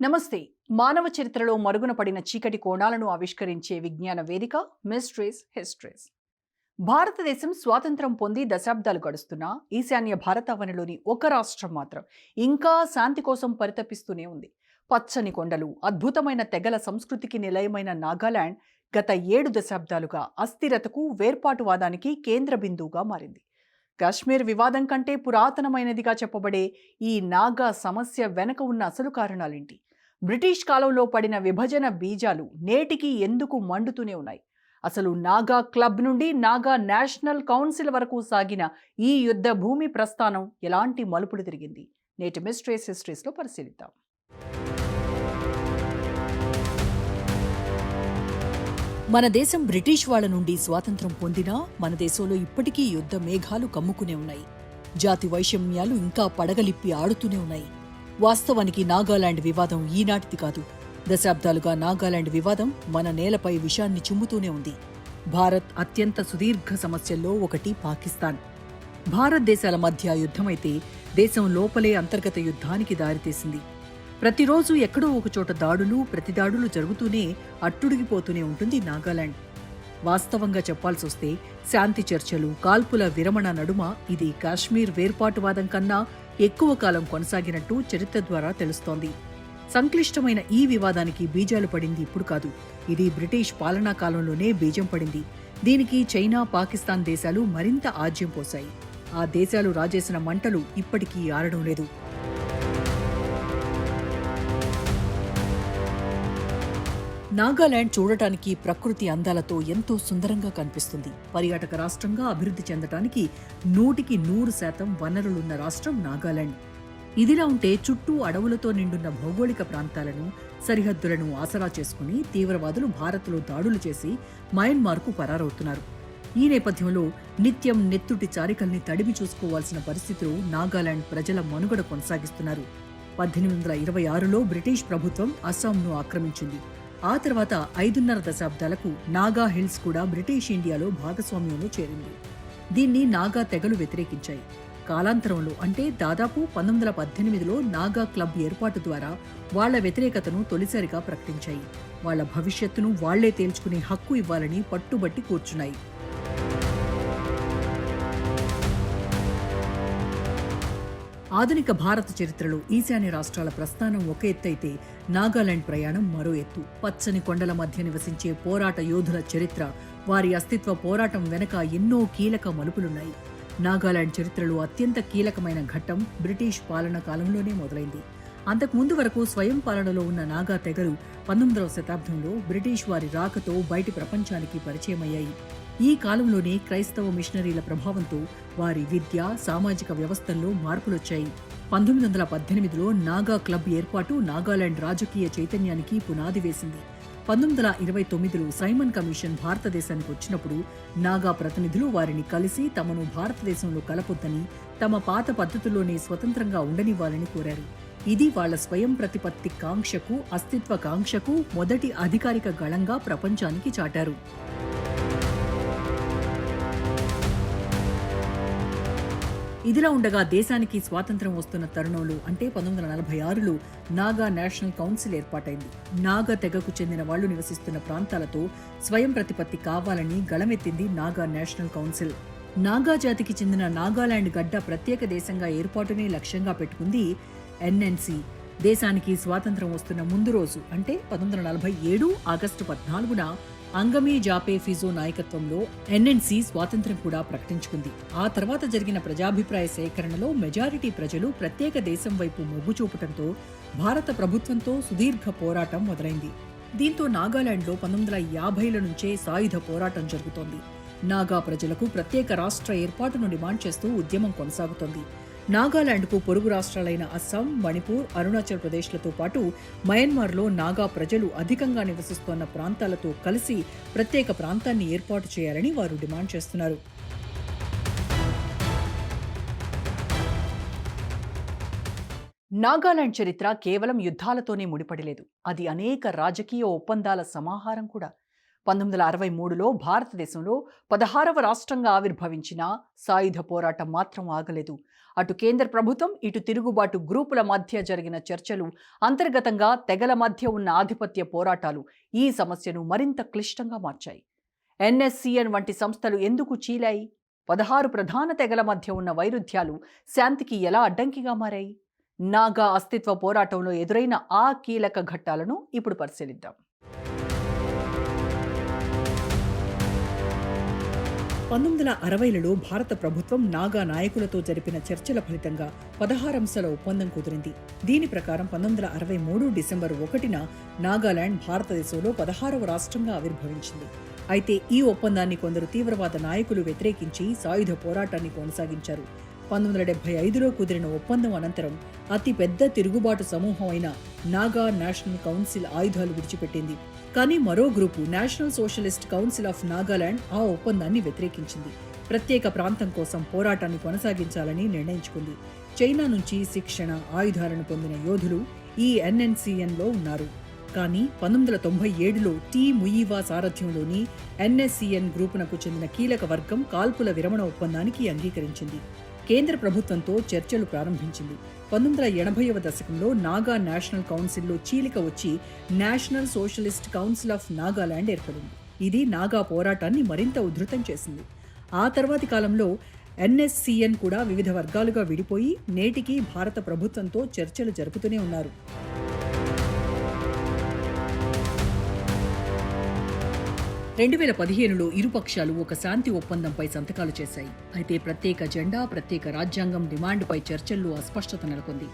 నమస్తే. మానవ చరిత్రలో మరుగున పడిన చీకటి కోణాలను ఆవిష్కరించే విజ్ఞాన వేదిక మిస్ట్రీస్ హిస్టరీస్. భారతదేశం స్వాతంత్రం పొంది దశాబ్దాలు గడుస్తున్నా ఈశాన్య భారతావనిలోని ఒక రాష్ట్రం మాత్రం ఇంకా శాంతి కోసం పరితపిస్తూనే ఉంది. పచ్చని కొండలు, అద్భుతమైన తెగల సంస్కృతికి నిలయమైన నాగాలాండ్ గత 7 దశాబ్దాలుగా అస్థిరతకు, వేర్పాటువాదానికి కేంద్ర బిందువుగా మారింది. కాశ్మీర్ వివాదం కంటే పురాతనమైనదిగా చెప్పబడే ఈ నాగా సమస్య వెనక ఉన్న అసలు కారణాలేంటి? బ్రిటిష్ కాలంలో పడిన విభజన బీజాలు నేటికి ఎందుకు మండుతూనే ఉన్నాయి? అసలు నాగా క్లబ్ నుండి నాగా నేషనల్ కౌన్సిల్ వరకు సాగిన ఈ యుద్ధ భూమి ప్రస్థానం ఎలాంటి మలుపులు తిరిగింది? నేటి మిస్ట్రీస్ హిస్టరీస్లో పరిశీలిద్దాం. మన దేశం బ్రిటిష్ వాళ్ల నుండి స్వాతంత్రం పొందినా మన దేశంలో ఇప్పటికీ యుద్ధ మేఘాలు కమ్ముకునే ఉన్నాయి. జాతి వైషమ్యాలు ఇంకా పడగలిప్పి ఆడుతూనే ఉన్నాయి. వాస్తవానికి నాగాలాండ్ వివాదం ఈనాటిది కాదు. దశాబ్దాలుగా నాగాలాండ్ వివాదం మన నేలపై విషాన్ని చుమ్ముతూనే ఉంది. భారత్ అత్యంత సుదీర్ఘ సమస్యల్లో ఒకటి పాకిస్తాన్. భారతదేశాల మధ్య యుద్ధమైతే దేశం లోపలే అంతర్గత యుద్ధానికి దారితీసింది. ప్రతిరోజు ఎక్కడో ఒకచోట దాడులు, ప్రతిదాడులు జరుగుతూనే అట్టుడిగిపోతూనే ఉంటుంది నాగాలాండ్. వాస్తవంగా చెప్పాల్సొస్తే శాంతి చర్చలు, కాల్పుల విరమణ నడుమ ఇది కాశ్మీర్ వేర్పాటువాదం కన్నా ఎక్కువ కాలం కొనసాగినట్టు చరిత్ర ద్వారా తెలుస్తోంది. సంక్లిష్టమైన ఈ వివాదానికి బీజాలు పడింది ఇప్పుడు కాదు. ఇది బ్రిటిష్ పాలనా కాలంలోనే బీజం పడింది. దీనికి చైనా, పాకిస్తాన్ దేశాలు మరింత ఆజ్యం పోశాయి. ఆ దేశాలు రాజేసిన మంటలు ఇప్పటికీ ఆరడం లేదు. నాగాలాండ్ చూడటానికి ప్రకృతి అందాలతో ఎంతో సుందరంగా కనిపిస్తుంది. పర్యాటక రాష్ట్రంగా అభివృద్ధి చెందటానికి 100% వనరులున్న రాష్ట్రం నాగాలాండ్. ఇదిలా ఉంటే చుట్టూ అడవులతో నిండున్న భౌగోళిక ప్రాంతాలను, సరిహద్దులను ఆసరా చేసుకుని తీవ్రవాదులు భారత్లో దాడులు చేసి మయన్మార్కు పరారవుతున్నారు. ఈ నేపథ్యంలో నిత్యం నెత్తుటి చారికల్ని తడిమి చూసుకోవాల్సిన పరిస్థితులు నాగాలాండ్ ప్రజల మనుగడ కొనసాగిస్తున్నారు. 1826లో బ్రిటిష్ ప్రభుత్వం అస్సాంను ఆక్రమించింది. ఆ తర్వాత 5.5 దశాబ్దాలకు నాగా హిల్స్ కూడా బ్రిటిష్ ఇండియాలో భాగస్వామ్యంలో చేరింది. దీన్ని నాగా తెగలు వ్యతిరేకించాయి. కాలాంతరంలో అంటే దాదాపు 1918లో నాగా క్లబ్ ఏర్పాటు ద్వారా వాళ్ల వ్యతిరేకతను తొలిసారిగా ప్రకటించాయి. వాళ్ల భవిష్యత్తును వాళ్లే తేల్చుకునే హక్కు ఇవ్వాలని పట్టుబట్టి కూర్చున్నాయి. ఆధునిక భారత చరిత్రలో ఈశాన్య రాష్ట్రాల ప్రస్థానం ఒక ఎత్తైతే నాగాలాండ్ ప్రయాణం మరో ఎత్తు. పచ్చని కొండల మధ్య నివసించే పోరాట యోధుల చరిత్ర, వారి అస్తిత్వ పోరాటం వెనక ఎన్నో కీలక మలుపులున్నాయి. నాగాలాండ్ చరిత్రలో అత్యంత కీలకమైన ఘట్టం బ్రిటిష్ పాలన కాలంలోనే మొదలైంది. అంతకుముందు వరకు స్వయం పాలనలో ఉన్న నాగా తెగలు 19వ శతాబ్దంలో బ్రిటిష్ వారి రాకతో బయటి ప్రపంచానికి పరిచయమయ్యాయి. ఈ కాలంలోనే క్రైస్తవ మిషనరీల ప్రభావంతో వారి విద్య, సామాజిక వ్యవస్థల్లో మార్పులొచ్చాయి. 1918లో నాగా క్లబ్ ఏర్పాటు నాగాలాండ్ రాజకీయ చైతన్యానికి పునాది వేసింది. 1929లో సైమన్ కమిషన్ భారతదేశానికి వచ్చినప్పుడు నాగా ప్రతినిధులు వారిని కలిసి తమను భారతదేశంలో కలపొద్దని, తమ పాత పద్ధతుల్లోనే స్వతంత్రంగా ఉండనివ్వాలని కోరారు. ఇది వాళ్ల స్వయం ప్రతిపత్తి కాంక్షకు, అస్తిత్వ కాంక్షకు మొదటి అధికారిక గళంగా ప్రపంచానికి చాటారు. ఇదిలా ఉండగా దేశానికి స్వాతంత్ర్యం వస్తున్న తరుణంలో అంటే 1946లో నాగా నేషనల్ కౌన్సిల్ ఏర్పాటైంది. నాగా తెగకు చెందిన వాళ్లు నివసిస్తున్న ప్రాంతాలతో స్వయం ప్రతిపత్తి కావాలని గళమెత్తింది నాగా నేషనల్ కౌన్సిల్. నాగా జాతికి చెందిన నాగాలాండ్ గడ్డ ప్రత్యేక దేశంగా ఏర్పాటునే లక్ష్యంగా పెట్టుకుంది ఎన్ఎన్సీ. దేశానికి స్వాతంత్ర్యం వస్తున్న ముందు రోజు అంటే 1947 ఆగస్టు 14న అంగమీ జాపే ఫిజో నాయకత్వంలో ఎన్ఎన్సీ స్వాతంత్ర్యం కూడా ప్రకటించుకుంది. ఆ తర్వాత జరిగిన ప్రజాభిప్రాయ సేకరణలో మెజారిటీ ప్రజలు ప్రత్యేక దేశం వైపు మొగ్గు చూపటంతో భారత ప్రభుత్వంతో సుదీర్ఘ పోరాటం మొదలైంది. దీంతో నాగాలాండ్లో 1950ల నుంచే సాయుధ పోరాటం జరుగుతోంది. నాగా ప్రజలకు ప్రత్యేక రాష్ట్ర ఏర్పాటును డిమాండ్ చేస్తూ ఉద్యమం కొనసాగుతోంది. నాగాలాండ్కు పొరుగు రాష్ట్రాలైన అస్సాం, మణిపూర్, అరుణాచల్ ప్రదేశ్లతో పాటు మయన్మార్లో నాగా ప్రజలు అధికంగా నివసిస్తోన్న ప్రాంతాలతో కలిసి ప్రత్యేక ప్రాంతాన్ని ఏర్పాటు చేయాలని వారు డిమాండ్ చేస్తున్నారు. నాగాలాండ్ చరిత్ర కేవలం యుద్ధాలతోనే ముడిపడలేదు. అది అనేక రాజకీయ ఒప్పందాల సమాహారం కూడా. 1963లో భారతదేశంలో 16వ రాష్ట్రంగా ఆవిర్భవించిన సాయుధ పోరాటం మాత్రం ఆగలేదు. అటు కేంద్ర ప్రభుత్వం, ఇటు తిరుగుబాటు గ్రూపుల మధ్య జరిగిన చర్చలు, అంతర్గతంగా తెగల మధ్య ఉన్న ఆధిపత్య పోరాటాలు ఈ సమస్యను మరింత క్లిష్టంగా మార్చాయి. ఎన్ఎస్సిఎన్ వంటి సంస్థలు ఎందుకు చీలాయి? 16 ప్రధాన తెగల మధ్య ఉన్న వైరుధ్యాలు శాంతికి ఎలా అడ్డంకిగా మారాయి? నాగా అస్తిత్వ పోరాటంలో ఎదురైన ఆ కీలక ఘట్టాలను ఇప్పుడు పరిశీలిద్దాం. 1960లలో భారత ప్రభుత్వం నాగా నాయకులతో జరిపిన చర్చల ఫలితంగా 16 అంశాల ఒప్పందం కుదిరింది. దీని ప్రకారం 1963 డిసెంబర్ 1న నాగాలాండ్ భారతదేశంలో 16వ రాష్ట్రంగా ఆవిర్భవించింది. అయితే ఈ ఒప్పందాన్ని కొందరు తీవ్రవాద నాయకులు వ్యతిరేకించి సాయుధ పోరాటాన్ని కొనసాగించారు. 1975లో కుదిరిన ఒప్పందం అనంతరం అతి పెద్ద తిరుగుబాటు సమూహం అయిన నాగా నేషనల్ కౌన్సిల్ ఆయుధాలు విడిచిపెట్టింది. కానీ మరో group national socialist council of Nagaland ఆ ఒప్పందాన్ని వ్యతిరేకించింది. ప్రత్యేక ప్రాంతం కోసం పోరాటాన్ని కొనసాగించాలని నిర్ణయించుకుంది. చైనా నుంచి శిక్షణ, ఆయుధాలను పొందిన యోధులు ఈ ఎన్ఎన్సిఎన్లో ఉన్నారు. కానీ 1997లో టి ముయివా సారథ్యంలోని ఎన్ఎస్సిఎన్ గ్రూపునకు చెందిన కీలక వర్గం కాల్పుల విరమణ ఒప్పందానికి అంగీకరించింది. కేంద్ర ప్రభుత్వంతో చర్చలు ప్రారంభించింది. 1980వ దశకంలో నాగా నేషనల్ కౌన్సిల్లో చీలిక వచ్చి national socialist council of Nagaland ఏర్పడింది. ఇది నాగా పోరాటాన్ని మరింత ఉధృతం చేసింది. ఆ తర్వాతి కాలంలో ఎన్ఎస్సిఎన్ కూడా వివిధ వర్గాలుగా విడిపోయి నేటికి భారత ప్రభుత్వంతో చర్చలు జరుపుతూనే ఉన్నారు. 2015లో ఇరుపక్షాలు ఒక శాంతి ఒప్పందంపై సంతకాలు చేశాయి. అయితే ప్రత్యేక జెండా, ప్రత్యేక రాజ్యాంగం డిమాండ్పై చర్చల్లో అస్పష్టత నెలకొంది.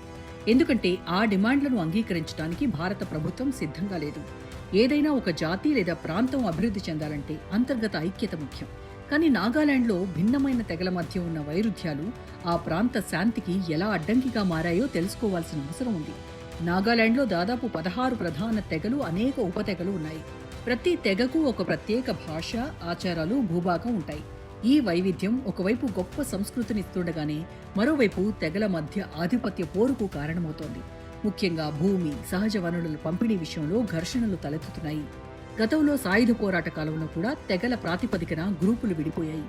ఎందుకంటే ఆ డిమాండ్లను అంగీకరించడానికి భారత ప్రభుత్వం సిద్ధంగా లేదు. ఏదైనా ఒక జాతి లేదా ప్రాంతం అభివృద్ధి చెందాలంటే అంతర్గత ఐక్యత ముఖ్యం. కానీ నాగాలాండ్లో భిన్నమైన తెగల మధ్య ఉన్న వైరుధ్యాలు ఆ ప్రాంత శాంతికి ఎలా అడ్డంకిగా మారాయో తెలుసుకోవాల్సిన అవసరం ఉంది. నాగాలాండ్లో దాదాపు 16 ప్రధాన తెగలు, అనేక ఉపతెగలు ఉన్నాయి. ప్రతి తెగకు ఒక ప్రత్యేక భాష, ఆచారాలు, భూభాగం ఉంటాయి. ఈ వైవిధ్యం ఒకవైపు గొప్ప సంస్కృతినిస్తుండగానే మరోవైపు తెగల మధ్య ఆధిపత్య పోరుకు కారణమవుతోంది. ముఖ్యంగా భూమి, సహజ వనరుల పంపిణీ విషయంలో ఘర్షణలు తలెత్తుతున్నాయి. గతంలో సాయుధ పోరాట కాలంలో కూడా తెగల ప్రాతిపదికన గ్రూపులు విడిపోయాయి.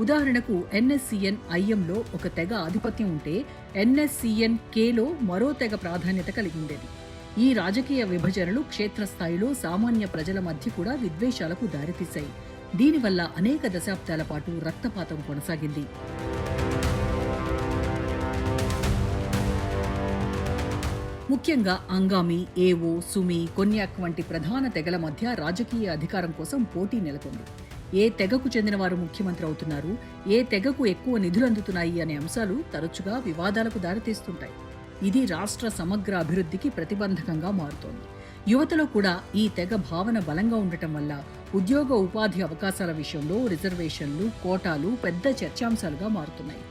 ఉదాహరణకు ఎన్ఎస్సిఎన్ ఐఎంలో ఒక తెగ ఆధిపత్యం ఉంటే ఎన్ఎస్సిఎన్ కేలో మరో తెగ ప్రాధాన్యత కలిగి ఉండేది. ఈ రాజకీయ విభజనలు క్షేత్రస్థాయిలో సామాన్య ప్రజల మధ్య కూడా విద్వేషాలకు దారితీశాయి. దీనివల్ల అనేక దశాబ్దాల పాటు రక్తపాతం కొనసాగింది. ముఖ్యంగా అంగామి, ఏవో, సుమి, కొన్యాక్ వంటి ప్రధాన తెగల మధ్య రాజకీయ అధికారం కోసం పోటీ నెలకొంది. ఏ తెగకు చెందిన వారు ముఖ్యమంత్రి అవుతున్నారు, ఏ తెగకు ఎక్కువ నిధులు అందుతున్నాయి అనే అంశాలు తరచుగా వివాదాలకు దారితీస్తుంటాయి. ఇది రాష్ట్ర సమగ్ర అభివృద్ధికి ప్రతిబంధకంగా మారుతోంది. యువతలో కూడా ఈ తెగ భావన బలంగా ఉండటం వల్ల ఉద్యోగ ఉపాధి అవకాశాల విషయంలో రిజర్వేషన్లు, కోటాలు పెద్ద చర్చాంశాలుగా మారుతున్నాయి.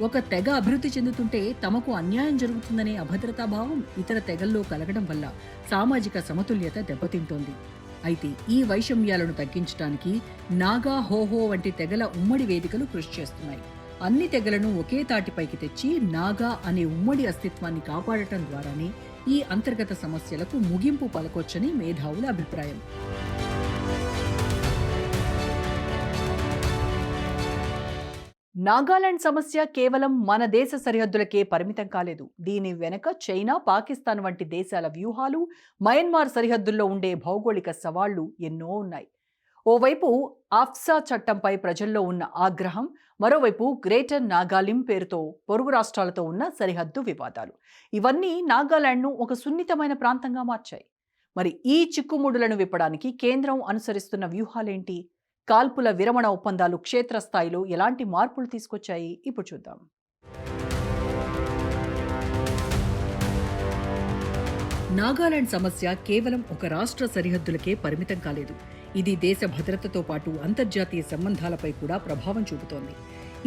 ఒక తెగ అభివృద్ధి చెందుతుంటే తమకు అన్యాయం జరుగుతుందనే అభద్రతాభావం ఇతర తెగల్లో కలగడం వల్ల సామాజిక సమతుల్యత దెబ్బతింటోంది. అయితే ఈ వైషమ్యాలను తగ్గించడానికి నాగా, హోహో వంటి తెగల ఉమ్మడి వేదికలు కృషి చేస్తున్నాయి. అన్ని తెగలను ఒకే తాటిపైకి తెచ్చి నాగా అనే ఉమ్మడి అస్తిత్వాన్ని కాపాడటం ద్వారానే ఈ అంతర్గత సమస్యలకు ముగింపు పలకొచ్చని మేధావుల అభిప్రాయం. నాగాలాండ్ సమస్య కేవలం మన దేశ సరిహద్దులకే పరిమితం కాలేదు. దీని వెనక చైనా, పాకిస్తాన్ వంటి దేశాల వ్యూహాలు, మయన్మార్ సరిహద్దుల్లో ఉండే భౌగోళిక సవాళ్లు ఎన్నో ఉన్నాయి. ఓవైపు ఆఫ్సా చట్టంపై ప్రజల్లో ఉన్న ఆగ్రహం, మరోవైపు గ్రేటర్ నాగాలిం పేరుతో పొరుగు రాష్ట్రాలతో ఉన్న సరిహద్దు వివాదాలు. ఇవన్నీ నాగాలాండ్ను ఒక సున్నితమైన ప్రాంతంగా మార్చాయి. మరి ఈ చిక్కుముడులను విప్పడానికి కేంద్రం అనుసరిస్తున్న వ్యూహాలేంటి? కాల్పుల విరమణ ఒప్పందాలు క్షేత్రస్థాయిలో ఎలాంటి మార్పులు తీసుకొచ్చాయి? ఇప్పుడు చూద్దాం. నాగాలాండ్ సమస్య కేవలం ఒక రాష్ట్ర సరిహద్దులకే పరిమితం కాలేదు. ఇది దేశ భద్రతతో పాటు అంతర్జాతీయ సంబంధాలపై కూడా ప్రభావం చూపుతోంది.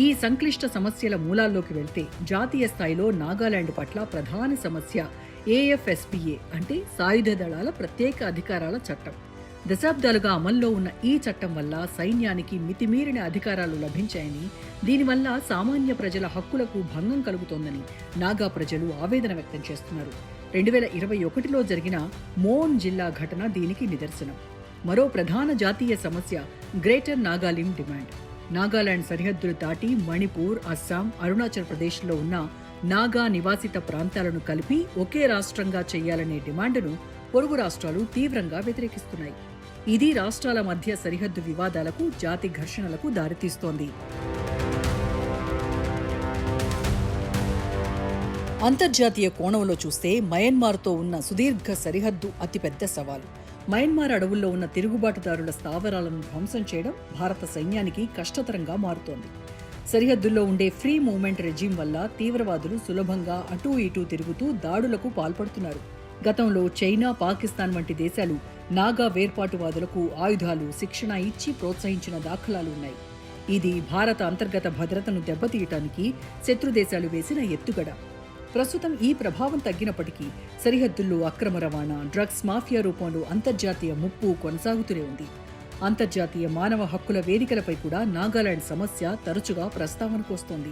ఈ సంక్లిష్ట సమస్యల మూలాల్లోకి వెళ్తే జాతీయ స్థాయిలో నాగాలాండ్ పట్ల ప్రధాన సమస్య ఏఎఫ్ఎస్పీఏ అంటే సాయుధ దళాల ప్రత్యేక అధికారాల చట్టం. దశాబ్దాలుగా అమల్లో ఉన్న ఈ చట్టం వల్ల సైన్యానికి మితిమీరిన అధికారాలు లభించాయని, దీనివల్ల సామాన్య ప్రజల హక్కులకు భంగం కలుగుతోందని నాగా ప్రజలు ఆవేదన వ్యక్తం చేస్తున్నారు. 2021లో జరిగిన మోన్ జిల్లా ఘటన దీనికి నిదర్శనం. మరో ప్రధాన జాతీయ సమస్య గ్రేటర్ నాగాలిం డిమాండ్. నాగాలాండ్ సరిహద్దులు దాటి మణిపూర్, అస్సాం, అరుణాచల్ ప్రదేశ్లో ఉన్న నాగా నివాసిత ప్రాంతాలను కలిపి ఒకే రాష్ట్రంగా చేయాలనే డిమాండ్ను పొరుగు రాష్ట్రాలు తీవ్రంగా వ్యతిరేకిస్తున్నాయి. ఇది రాష్ట్రాల మధ్య సరిహద్దు వివాదాలకు, జాతి ఘర్షణలకు దారితీస్తోంది. అంతర్జాతీయ కోణంలో చూస్తే మయన్మార్తో ఉన్న సుదీర్ఘ సరిహద్దు అతిపెద్ద సవాలు. మయన్మార్ అడవుల్లో ఉన్న తిరుగుబాటుదారుల స్థావరాలను ధ్వంసం చేయడం భారత సైన్యానికి కష్టతరంగా మారుతోంది. సరిహద్దుల్లో ఉండే ఫ్రీ మూవ్మెంట్ రెజీమ్ వల్ల తీవ్రవాదులు సులభంగా అటూ ఇటూ తిరుగుతూ దాడులకు పాల్పడుతున్నారు. గతంలో చైనా, పాకిస్తాన్ వంటి దేశాలు నాగా వేర్పాటువాదులకు ఆయుధాలు, శిక్షణ ఇచ్చి ప్రోత్సహించిన దాఖలాలు ఉన్నాయి. ఇది భారత అంతర్గత భద్రతను దెబ్బతీయటానికి శత్రుదేశాలు వేసిన ఎత్తుగడ. ప్రస్తుతం ఈ ప్రభావం తగ్గినప్పటికీ సరిహద్దుల్లో అక్రమ రవాణా, డ్రగ్స్ మాఫియా రూపంలో అంతర్జాతీయ ముప్పు కొనసాగుతూనే ఉంది. అంతర్జాతీయ మానవ హక్కుల వేదికలపై కూడా నాగాలాండ్ సమస్య తరచుగా ప్రస్తావనకు వస్తోంది.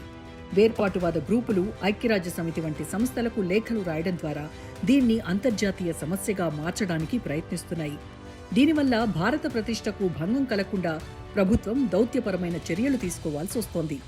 వేర్పాటువాద గ్రూపులు ఐక్యరాజ్య సమితి వంటి సంస్థలకు లేఖలు రాయడం ద్వారా దీన్ని అంతర్జాతీయ సమస్యగా మార్చడానికి ప్రయత్నిస్తున్నాయి. దీనివల్ల భారత ప్రతిష్టకు భంగం కలగకుండా ప్రభుత్వం దౌత్యపరమైన చర్యలు తీసుకోవాల్సి వస్తోంది.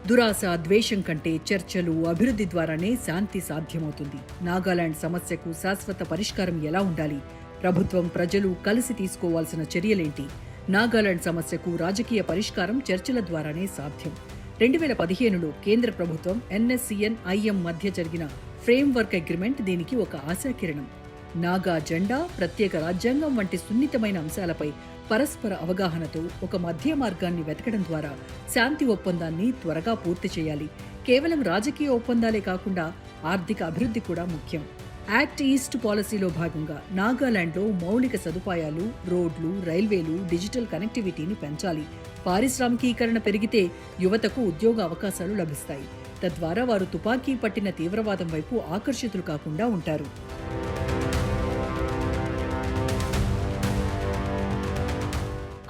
దురాశ, ద్వేషం కంటే చర్చలు, అభివృద్ధి ద్వారానే శాంతి సాధ్యమవుతుంది. నాగాలాండ్ సమస్యకు శాశ్వత పరిష్కారం ఎలా ఉండాలి? ప్రభుత్వం, ప్రజలు కలిసి తీసుకోవాల్సిన చర్యలేంటి? నాగాలాండ్ సమస్యకు రాజకీయ పరిష్కారం చర్చల ద్వారానే సాధ్యం. 2015లో కేంద్ర ప్రభుత్వం, NSCN-IM మధ్య జరిగిన ఫ్రేమ్వర్క్ అగ్రిమెంట్ దీనికి ఒక ఆశాకిరణం. నాగా జెండా, ప్రత్యేక రాజ్యాంగం వంటి సున్నితమైన అంశాలపై పరస్పర అవగాహనతో ఒక మధ్య మార్గాన్ని వెతకడం ద్వారా శాంతి ఒప్పందాన్ని త్వరగా పూర్తి చేయాలి. కేవలం రాజకీయ ఒప్పందాలే కాకుండా ఆర్థిక అభివృద్ధి కూడా ముఖ్యం. యాక్ట్ ఈస్ట్ పాలసీలో భాగంగా నాగాలాండ్లో మౌలిక సదుపాయాలు, రోడ్లు, రైల్వేలు, డిజిటల్ కనెక్టివిటీని పెంచాలి. పారిశ్రామికీకరణ పెరిగితే యువతకు ఉద్యోగ అవకాశాలు లభిస్తాయి. తద్వారా వారు తుపాకీ పట్టిన తీవ్రవాదం వైపు ఆకర్షితులు కాకుండా ఉంటారు.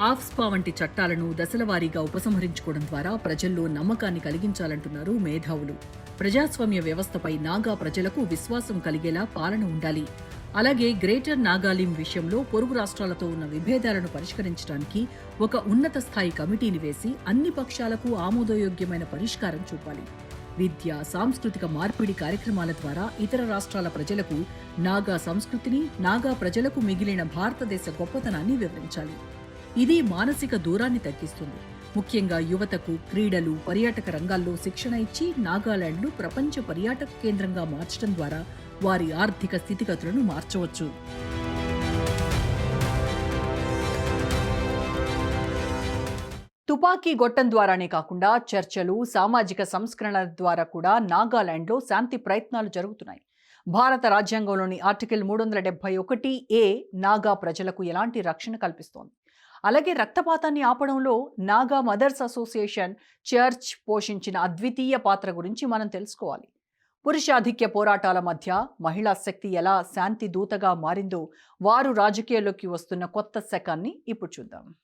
ఆఫ్స్పా వంటి చట్టాలను దశలవారీగా ఉపసంహరించుకోవడం ద్వారా ప్రజల్లో నమ్మకాన్ని కలిగించాలంటున్నారు మేధావులు. ప్రజాస్వామ్య వ్యవస్థపై నాగా ప్రజలకు విశ్వాసం కలిగేలా పాలన ఉండాలి. అలాగే గ్రేటర్ నాగాలిం విషయంలో పొరుగు రాష్ట్రాలతో ఉన్న విభేదాలను పరిష్కరించడానికి ఒక ఉన్నత స్థాయి కమిటీని వేసి అన్ని పక్షాలకు ఆమోదయోగ్యమైన పరిష్కారం చూపాలి. విద్య, సాంస్కృతిక మార్పిడి కార్యక్రమాల ద్వారా ఇతర రాష్ట్రాల ప్రజలకు నాగా సంస్కృతిని, నాగా ప్రజలకు మిగిలిన భారతదేశ గొప్పతనాన్ని వివరించాలి. ఇది మానసిక దూరాన్ని తగ్గిస్తుంది. ముఖ్యంగా యువతకు క్రీడలు, పర్యాటక రంగాల్లో శిక్షణ ఇచ్చి నాగాలాండ్ను ప్రపంచ పర్యాటక కేంద్రంగా మార్చడం ద్వారా వారి ఆర్థిక స్థితిగతులను మార్చవచ్చు. తుపాకీ గొట్టం ద్వారానే కాకుండా చర్చలు, సామాజిక సంస్కరణల ద్వారా కూడా నాగాలాండ్లో శాంతి ప్రయత్నాలు జరుగుతున్నాయి. భారత రాజ్యాంగంలోని ఆర్టికల్ 371A నాగా ప్రజలకు ఎలాంటి రక్షణ కల్పిస్తోంది. అలాగే రక్తపాతాన్ని ఆపడంలో నాగా మదర్స్ అసోసియేషన్, చర్చ్ పోషించిన అద్వితీయ పాత్ర గురించి మనం తెలుసుకోవాలి. పురుషాధిక్య పోరాటాల మధ్య మహిళా శక్తి ఎలా శాంతి దూతగా మారిందో, వారు రాజకీయాల్లోకి వస్తున్న కొత్త శకాన్ని ఇప్పుడు చూద్దాం.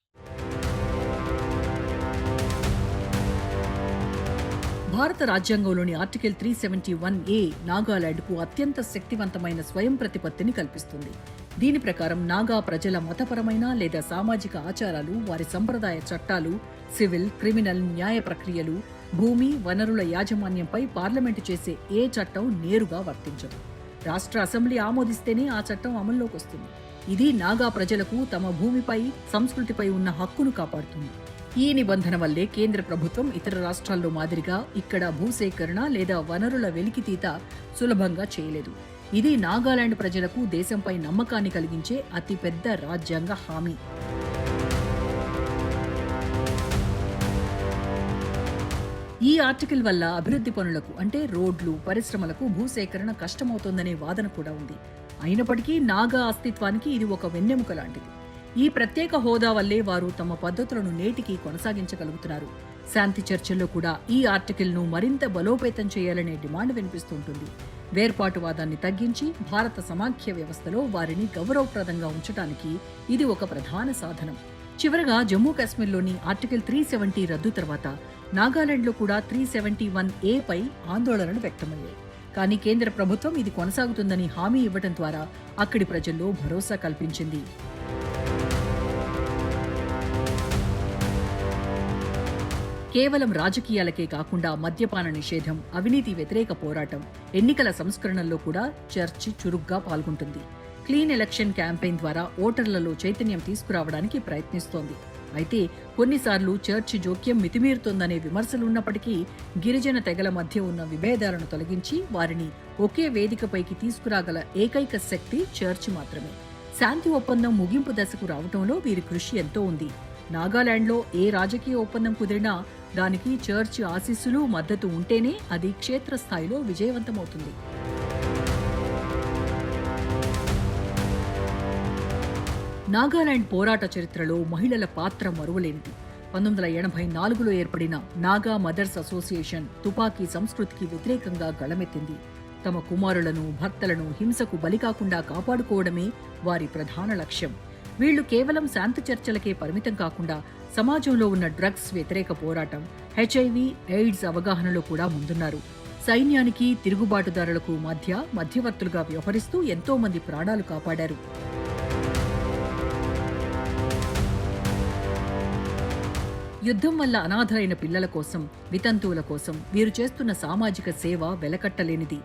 భారత రాజ్యాంగంలోని ఆర్టికల్ 371A నాగాలాండ్కు అత్యంత శక్తివంతమైన స్వయం ప్రతిపత్తిని కల్పిస్తుంది. దీని ప్రకారం నాగా ప్రజల మతపరమైన లేదా సామాజిక ఆచారాలు, వారి సంప్రదాయ చట్టాలు, సివిల్, క్రిమినల్ న్యాయ ప్రక్రియలు, భూమి, వనరుల యాజమాన్యంపై పార్లమెంటు చేసే ఏ చట్టం నేరుగా వర్తించదు. రాష్ట్ర అసెంబ్లీ ఆమోదిస్తేనే ఆ చట్టం అమల్లోకి వస్తుంది. ఇది నాగా ప్రజలకు తమ భూమిపై, సంస్కృతిపై ఉన్న హక్కును కాపాడుతుంది. ఈ నిబంధన వల్లే కేంద్ర ప్రభుత్వం ఇతర రాష్ట్రాల్లో మాదిరిగా ఇక్కడ భూసేకరణ లేదా వనరుల వెలికితీత సులభంగా చేయలేదు. ఇది నాగాలాండ్ ప్రజలకు దేశంపై నమ్మకాన్ని కలిగించే అతిపెద్ద రాజ్యాంగ హామీ. ఈ ఆర్టికల్ వల్ల అభివృద్ధి పనులకు, అంటే రోడ్లు, పరిశ్రమలకు భూసేకరణ కష్టమవుతోందనే వాదన కూడా ఉంది. అయినప్పటికీ నాగా అస్తిత్వానికి ఇది ఒక వెన్నెముక లాంటిది. ఈ ప్రత్యేక హోదా వల్లే వారు తమ పద్ధతులను నేటికి కొనసాగించగలుగుతున్నారు. శాంతి చర్చల్లో కూడా ఈ ఆర్టికల్ను మరింత బలోపేతం చేయాలనే డిమాండ్ వినిపిస్తుంటుంది. వేర్పాటువాదాన్ని తగ్గించి భారత సమాఖ్య వ్యవస్థలో వారిని గౌరవప్రదంగా ఉంచడానికి ఇది ఒక ప్రధాన సాధనం. చివరగా జమ్మూ కాశ్మీర్లోని ఆర్టికల్ 370 రద్దు తర్వాత నాగాలాండ్లో కూడా 371A పై ఆందోళనలు వ్యక్తమయ్యాయి. కానీ కేంద్ర ప్రభుత్వం ఇది కొనసాగుతుందని హామీ ఇవ్వడం ద్వారా అక్కడి ప్రజల్లో భరోసా కల్పించింది. కేవలం రాజకీయాలకే కాకుండా మద్యపాన నిషేధం, అవినీతి వ్యతిరేక పోరాటం, ఎన్నికల సంస్కరణల్లో కూడా చర్చ్ చురుగ్గా పాల్గొంటుంది. క్లీన్ ఎలక్షన్ క్యాంపెయిన్ ద్వారా ఓటర్లలో చైతన్యం తీసుకురావడానికి ప్రయత్నిస్తోంది. అయితే కొన్నిసార్లు చర్చ్ జోక్యం మితిమీరుతోందనే విమర్శలున్నప్పటికీ గిరిజన తెగల మధ్య ఉన్న విభేదాలను తొలగించి వారిని ఒకే వేదికపైకి తీసుకురాగల ఏకైక శక్తి చర్చ్ మాత్రమే. శాంతి ఒప్పందం ముగింపు దశకు రావటంలో వీరి కృషి ఎంతో ఉంది. నాగాలాండ్లో ఏ రాజకీయ ఒప్పందం కుదిరినా దానికి చర్చ్ ఆశీస్సులు, మద్దతు ఉంటేనే అది క్షేత్రస్థాయిలో విజయవంతమవుతుంది. నాగాలాండ్ పోరాట చరిత్రలో మహిళల పాత్ర మరువలేనిది. 1984లో ఏర్పడిన నాగా మదర్స్ అసోసియేషన్ తుపాకీ సంస్కృతికి వ్యతిరేకంగా గళమెత్తింది. తమ కుమారులను, భర్తలను హింసకు బలికాకుండా కాపాడుకోవడమే వారి ప్రధాన లక్ష్యం. వీళ్లు కేవలం శాంతి చర్చలకే పరిమితం కాకుండా సమాజంలో ఉన్న డ్రగ్స్ వ్యతిరేక పోరాటం, హెచ్ఐవి, ఎయిడ్స్ అవగాహనలో కూడా ముందున్నారు. సైన్యానికి, తిరుగుబాటుదారులకు మధ్యవర్తులుగా వ్యవహరిస్తూ ఎంతో మంది ప్రాణాలు కాపాడారు. యుద్ధం వల్ల అనాథలైన పిల్లల కోసం, వితంతువుల కోసం వీరు చేస్తున్న సామాజిక సేవ వెలకట్టలేనిది.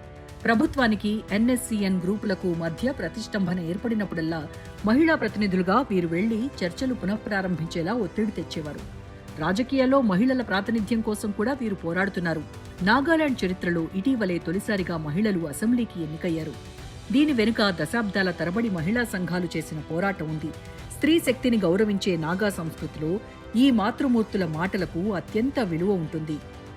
ప్రభుత్వానికి, ఎన్ఎస్సీఎన్ గ్రూపులకు మధ్య ప్రతిష్టంభన ఏర్పడినప్పుడల్లా మహిళా ప్రతినిధులుగా వీరు వెళ్లి చర్చలు పునఃప్రారంభించేలా ఒత్తిడి తెచ్చేవారు. రాజకీయాల్లో మహిళల ప్రాతినిధ్యం కోసం కూడా వీరు పోరాడుతున్నారు. నాగాలాండ్ చరిత్రలో ఇటీవలే తొలిసారిగా మహిళలు అసెంబ్లీకి ఎన్నికయ్యారు. దీని వెనుక దశాబ్దాల తరబడి మహిళా సంఘాలు చేసిన పోరాటం ఉంది. స్త్రీ శక్తిని గౌరవించే నాగా సంస్కృతిలో ఈ మాతృమూర్తుల మాటలకు అత్యంత విలువ ఉంటుంది.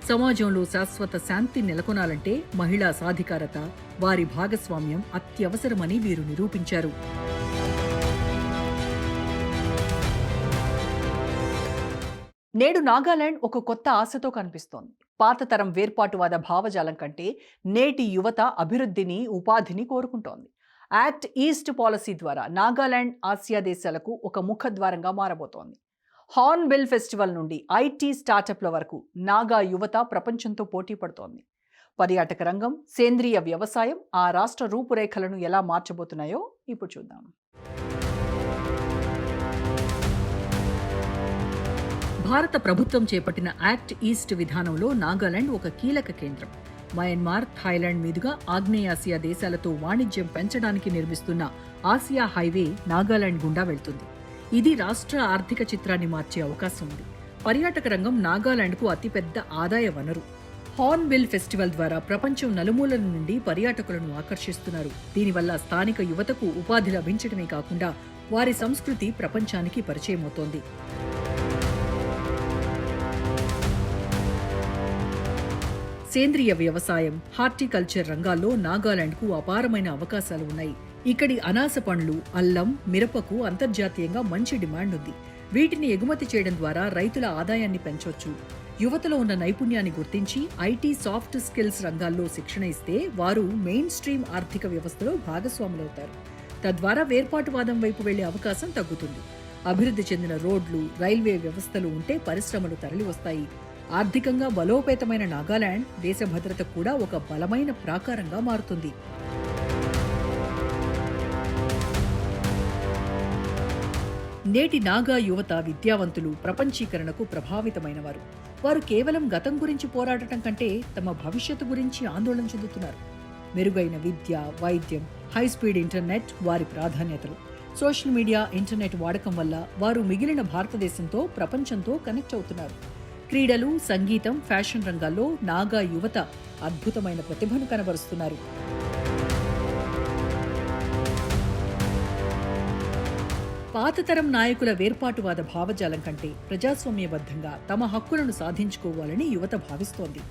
సమాజంలో శాశ్వత శాంతి నెలకొనాలంటే మహిళా సాధికారత, వారి భాగస్వామ్యం అత్యవసరమని వీరు నిరూపించారు. నేడు నాగాలాండ్ ఒక కొత్త ఆశతో కనిపిస్తోంది. పాత తరం వేర్పాటువాద భావజాలం కంటే నేటి యువత అభివృద్ధిని, ఉపాధిని కోరుకుంటోంది. యాక్ట్ ఈస్ట్ పాలసీ ద్వారా నాగాలాండ్ ఆసియా దేశాలకు ఒక ముఖద్వారంగా మారబోతోంది. హార్న్బిల్ ఫెస్టివల్ నుండి ఐటీ స్టార్టప్ల వరకు నాగా యువత ప్రపంచంతో పోటీ పడుతోంది. పర్యాటక రంగం, సేంద్రియ వ్యవసాయం ఆ రాష్ట్ర రూపురేఖలను ఎలా మార్చబోతున్నాయో ఇప్పుడు చూద్దాం. భారత ప్రభుత్వం చేపట్టిన యాక్ట్ ఈస్ట్ విధానంలో నాగాలాండ్ ఒక కీలక కేంద్రం. మయన్మార్, థాయిలాండ్ మీదుగా ఆగ్నేయాసియా దేశాలతో వాణిజ్యం పెంచడానికి నిర్మిస్తున్న ఆసియా హైవే నాగాలాండ్ గుండా వెళ్తుంది. ఇది రాష్ట్ర ఆర్థిక చిత్రాన్ని మార్చే అవకాశం ఉంది. పర్యాటక రంగం నాగాలాండ్కు అతిపెద్ద ఆదాయ వనరు. హార్న్బిల్ ఫెస్టివల్ ద్వారా ప్రపంచం నలుమూలల నుండి పర్యాటకులను ఆకర్షిస్తున్నారు. దీనివల్ల స్థానిక యువతకు ఉపాధి లభించడమే కాకుండా వారి సంస్కృతి ప్రపంచానికి పరిచయమవుతోంది. సేంద్రియ వ్యవసాయం, హార్టికల్చర్ రంగాల్లో నాగాలాండ్కు అపారమైన అవకాశాలు ఉన్నాయి. ఇక్కడి అనాస పండ్లు, అల్లం, మిరపకు అంతర్జాతీయంగా మంచి డిమాండ్ ఉంది. వీటిని ఎగుమతి చేయడం ద్వారా రైతుల ఆదాయాన్ని పెంచవచ్చు. యువతలో ఉన్న నైపుణ్యాన్ని గుర్తించి ఐటీ, సాఫ్ట్ స్కిల్స్ రంగాల్లో శిక్షణ ఇస్తే వారు మెయిన్ స్ట్రీమ్ ఆర్థిక వ్యవస్థలో భాగస్వాములవుతారు. తద్వారా వేర్పాటువాదం వైపు వెళ్లే అవకాశం తగ్గుతుంది. అభివృద్ధి చెందిన రోడ్లు, రైల్వే వ్యవస్థలు ఉంటే పరిశ్రమలు తరలివస్తాయి. ఆర్థికంగా బలోపేతమైన నాగాలాండ్ దేశ భద్రత కూడా ఒక బలమైన ప్రాకారంగా మారుతుంది. నేటి నాగా యువత విద్యావంతులు, ప్రపంచీకరణకు ప్రభావితమైనవారు. వారు కేవలం గతం గురించి పోరాడటం కంటే తమ భవిష్యత్తు గురించి ఆందోళన చెందుతున్నారు. మెరుగైన విద్య, వైద్యం, హైస్పీడ్ ఇంటర్నెట్ వారి ప్రాధాన్యతలు. సోషల్ మీడియా, ఇంటర్నెట్ వాడకం వల్ల వారు మిగిలిన భారతదేశంతో, ప్రపంచంతో కనెక్ట్ అవుతున్నారు. క్రీడలు, సంగీతం, ఫ్యాషన్ రంగాల్లో నాగా యువత అద్భుతమైన ప్రతిభను కనబరుస్తున్నారు. పాతతరం నాయకుల వేర్పాటువాద భావజాలం కంటే ప్రజాస్వామ్యబద్ధంగా తమ హక్కులను సాధించుకోవాలని యువత భావిస్తోంది.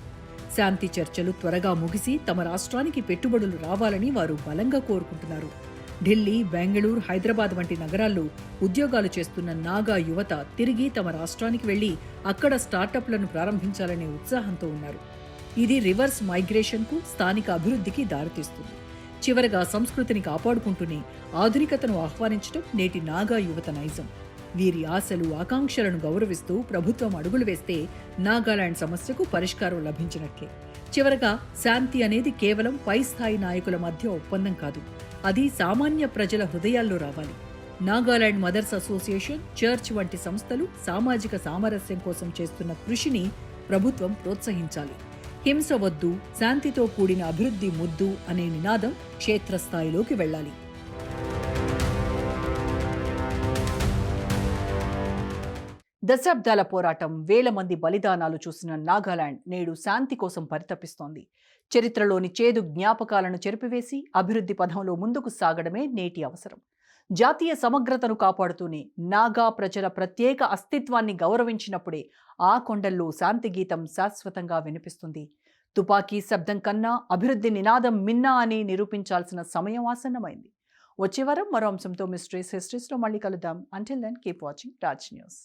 శాంతి చర్చలు త్వరగా ముగిసి తమ రాష్ట్రానికి పెట్టుబడులు రావాలని వారు బలంగా కోరుకుంటున్నారు. ఢిల్లీ, బెంగళూరు, హైదరాబాద్ వంటి నగరాల్లో ఉద్యోగాలు చేస్తున్న నాగా యువత తిరిగి తమ రాష్ట్రానికి వెళ్లి అక్కడ స్టార్టప్లను ప్రారంభించాలనే ఉత్సాహంతో ఉన్నారు. ఇది రివర్స్ మైగ్రేషన్కు, స్థానిక అభివృద్ధికి దారితీస్తుంది. చివరగా సంస్కృతిని కాపాడుకుంటూనే ఆధునికతను ఆహ్వానించడం నేటి నాగా యువత నైజం. వీరి ఆశలు ఆకాంక్షలను గౌరవిస్తూ ప్రభుత్వం అడుగులు వేస్తే నాగాలాండ్ సమస్యకు పరిష్కారం లభించినట్లే. చివరగా శాంతి అనేది కేవలం పై స్థాయి నాయకుల మధ్య ఒప్పందం కాదు, అది సామాన్య ప్రజల హృదయాల్లో రావాలి. నాగాలాండ్ మదర్స్ అసోసియేషన్, చర్చ్ వంటి సంస్థలు సామాజిక సామరస్యం కోసం చేస్తున్న కృషిని ప్రభుత్వం ప్రోత్సహించాలి. హింస వద్దు, శాంతితో కూడిన అభివృద్ధి ముద్దు అనే నినాదం క్షేత్రస్థాయిలోకి వెళ్ళాలి. దశాబ్దాల పోరాటం, వేల మంది బలిదానాలు చూసిన నాగాలాండ్ నేడు శాంతి కోసం పరితపిస్తోంది. చరిత్రలోని చేదు జ్ఞాపకాలను చెరిపివేసి అభివృద్ధి పథంలో ముందుకు సాగడమే నేటి అవసరం. జాతీయ సమగ్రతను కాపాడుతూనే నాగా ప్రజల ప్రత్యేక అస్తిత్వాన్ని గౌరవించినప్పుడే ఆ కొండల్లో శాంతి గీతం శాశ్వతంగా వినిపిస్తుంది. తుపాకీ శబ్దం కన్నా అభివృద్ధి నినాదం మిన్నా అని నిరూపించాల్సిన సమయం ఆసన్నమైంది. వచ్చే వారం మరో అంశంతో మిస్ట్రీస్ హిస్టరీస్లో మళ్ళీ కలుద్దాం. Until then keep watching Raj news.